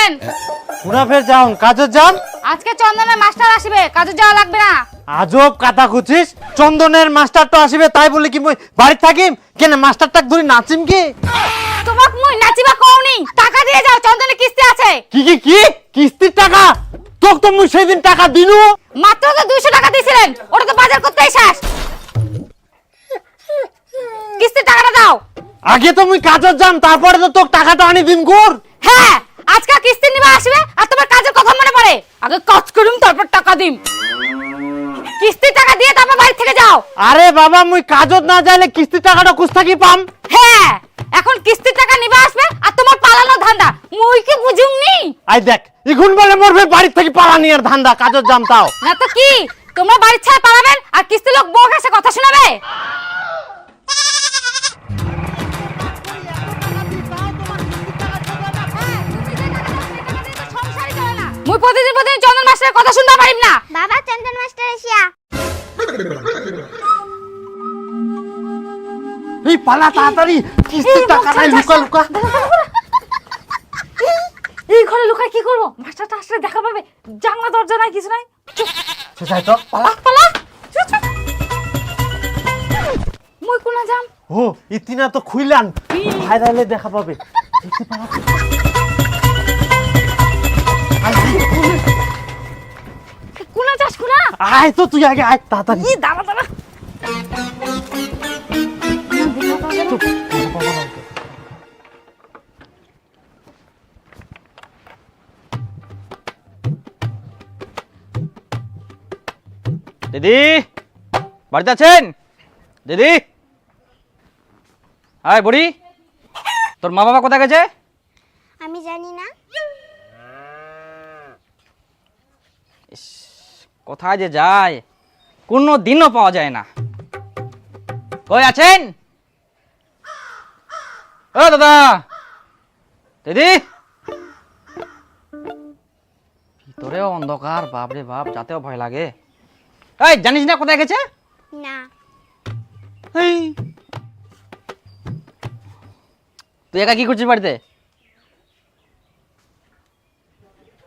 যাবেন? কোনা ফের যাও কাজে যান। আজকে চন্দনের মাস্টার আসবে, কাজে যাওয়া লাগবে না। আজব কথা খুঁজিস, চন্দনের মাস্টারটা আসবে তাই বলে কি মই বাড়ি থাকিম? কেন মাস্টারটাক ধরে নাচিম কি? তোমাক মুই নাচিবা কওনি, টাকা দিয়ে যাও, চন্দনের কিস্তি আছে। কি কিস্তির টাকা? তোক তো মুই সেদিন টাকা দিনু। মাত্র তো 200 টাকা দিয়েছিলেন, ওটা তো বাজার করতেই শেষ। কিস্তির টাকাটা দাও। আগে তো মুই কাজে যাম, তারপরে তো তোক টাকাটা আনি দিম গুর। হ্যাঁ, আজকে কিস্তি নিবা আসবে আর তোমার কাজের কথা মনে পড়ে। আগে কাজ করুম তারপর টাকা দিম। কিস্তির টাকা দিয়ে তারপর বাড়ি থেকে যাও। আরে বাবা মুই কাজত না যাইলে কিস্তির টাকাটা কুছ থাকি পাম? হ্যাঁ, এখন কিস্তির টাকা নিবা আসবে আর তোমার পালানো ধান্দা মুই কি বুঝুমনি? আই দেখ ইগুন বলে মরবে বাড়ি থেকে পালানি আর ধান্দা কাজত যাম তাও না তো কি, তোমরা বাড়ি ছেড়ে পালাবেন আর কিস্তি লোক বউ কাছে কথা শোনাবে? মুই প্রতিদিন চন্দন মাস্টারের কথা শুনতে পারিম না। বাবা চন্দন মাস্টার এসিয়া। এই পালা তাড়াতাড়ি কিস্তির টাকা নাই লুকা লুকা। এই ঘরে লুকায় কি করব? মাস্টারটা আসলে দেখা পাবে, জানলা দরজা নাই কিছু নাই। সেটাই তো পালা। পালা চুপ চুপ। মুই কোনা যাম? ও ইতিনা তো খুইলান, ভাইরালে দেখা পাবে। কোনা যাস কোনা? আয় তো তুই আগে আয় তাড়াতাড়ি। ই দাঁড়া দাঁড়া। দিদি বাড়িতে আছেন? দিদি আয় বুড়ি, তোর মা বাবা কোথায় গেছে? আমি জানি না। কোথায় যে যায় কোনো দিনও পাওয়া যায় না। কই আছেন? ও দাদা, দিদি। ভিতরেও অন্ধকার, বাপরে বাপ, যাতেও ভয় লাগে। এই জানিস না কোথায় গেছে? না। এই তুই একা কি করছিস বাড়িতে?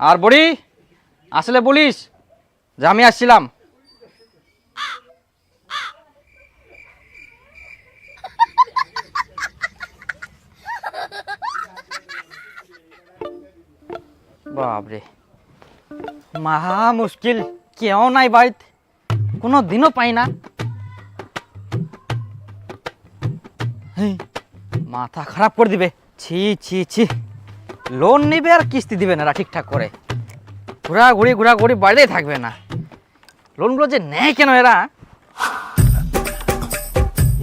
আর বুড়ি আসলে বলিস যে আমি আসছিলাম। বাপরে মহা মুশকিল, কেউ নাই বাড়িতে, কোনো দিনও পাই না। হেই, মাথা খারাপ করে দিবে। ছি ছি ছি, লোন নিবে আর কিস্তি দিবে না ঠিকঠাক করে, ঘোরাঘুরি বাড়িতেই থাকবে না। লোনগুলো যে নেয় কেন এরা?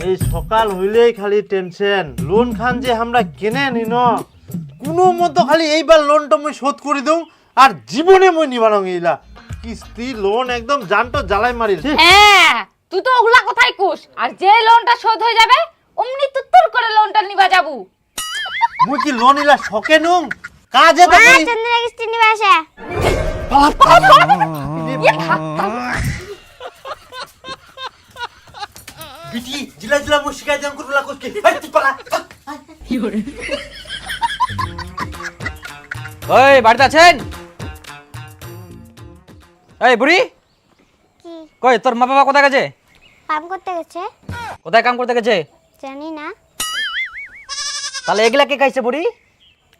এই সকাল হইলেই খালি টেনশন, লোন খান যে আমরা কেনে নিন কোনো মতো খালি এইবার লোনটা মুই শোধ করে দেউ আর জীবনে মুই নিবারং এইলা কিস্তি লোন একদম জানটো জ্বালাই মারিল। হ্যাঁ, তুই তো ওগুলা কোথায় কুস, আর যে লোনটা শোধ হয়ে যাবে অমনি তুত্তর করে লোনটা নিবা যাবু। মুই কি লোন ইলা শকে নুম কাজে তো মা করি। চন্দনের কিস্তি নিবে আসে। বিটি জিলা জিলা মুই শিকাই দেন কুরলা কইকে এই তুই পালা। ওই বাড়িতে আছেন? এই বুড়ি কি? কই তোর মা বাবা কোথায় গেছে? কাম করতে গেছে? কোথায় কাম করতে গেছে? জানি না। তাহলে এগুলা কে খাইছে বুড়ি?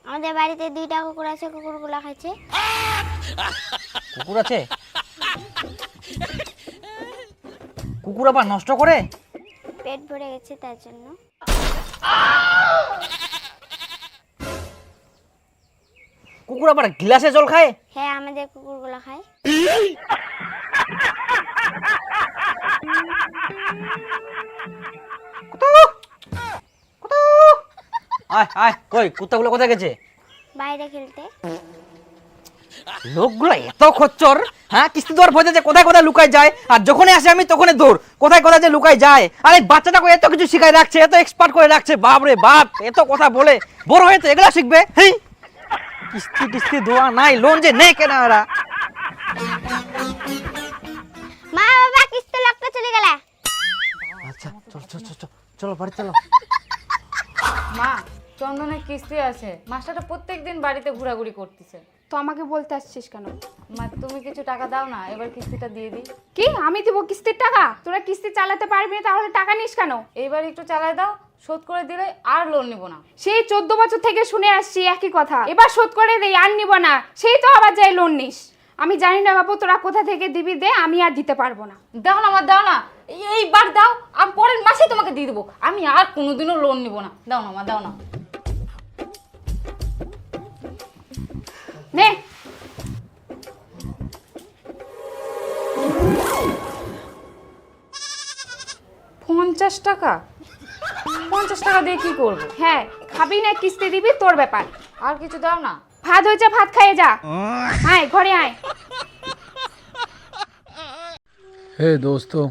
আমাদের বাড়িতে 2টা কুকুর আছে, কুকুরগুলো খাইছে। কুকুর আছে? কুকুর আবার নষ্ট করে? পেট ভরে গেছে তার জন্য। কুকুর আবার গ্লাসে জল খায়? হ্যাঁ, আমাদের কুকুরগুলো খায়। আয় আয়, কই কুত্তাগুলো কোথায় গেছে? বাইরে খেলতে। লোকগুলো এত খচ্চর, হ্যাঁ কিস্তি দেওয়ার ভয় যে কোথায় কোথায় লুকায় যায়, আর যখনই আসে আমি তখনই দৌড়, কোথায় কোথায় যে লুকায় যায়। আর এই বাচ্চাটাকে এত কিছু শিখাই রাখছে, এত এক্সপার্ট করে রাখছে, বাপ রে বাপ, এত কথা বলে, বড় হয়ে তো এগুলা শিখবে। হেই, কিস্তি টিস্তি দেওয়া নাই, লোন যে নেই কেন এরা? মা বাবা কিস্তি লোকটা চলে গেলে। আচ্ছা চল চল চল চল, চলো বাড়ি চলো। মা চন্দনের কিস্তি আছে, মাস্টারটা প্রত্যেকদিন বাড়িতে ঘোরাঘুরি করতেছে। তো আমাকে বলতে আসছিস কেন? মা তুমি কিছু টাকা দাও না, এবার কিস্তিটা দিয়ে দিই। কি আমি দিব কিস্তির টাকা? তোরা কিস্তি চালাতে পারবি না, তাহলে টাকা নিস কেন? এইবার একটু চালায় দাও, শোধ করে দিলে আর লোন নিব না। সেই 14 বছর থেকে শুনে আসছি একই কথা, এবার শোধ করে দেই আর নিব না, সেই তো আবার যাই লোন নিস। আমি জানি না বাবু তোরা কোথা থেকে দিবি, দে, আমি আর দিতে পারবো না। দাও না আমার, দাও না, এইবার দাও, আমি পরের মাসে তোমাকে দিয়ে দেবো। আমি আর কোনোদিনও লোন নিব না। দাও না মা, দাও না। নে 50 টাকা? 50 টাকা দিয়ে কি করবো? হ্যাঁ, খাবি না কিস্তি দিবি, তোর ব্যাপার। আর কিছু দাও না। ভাত হয়েছে, ভাত খাইয়ে যা। আয় ঘরে আয়। हे दोस्तों,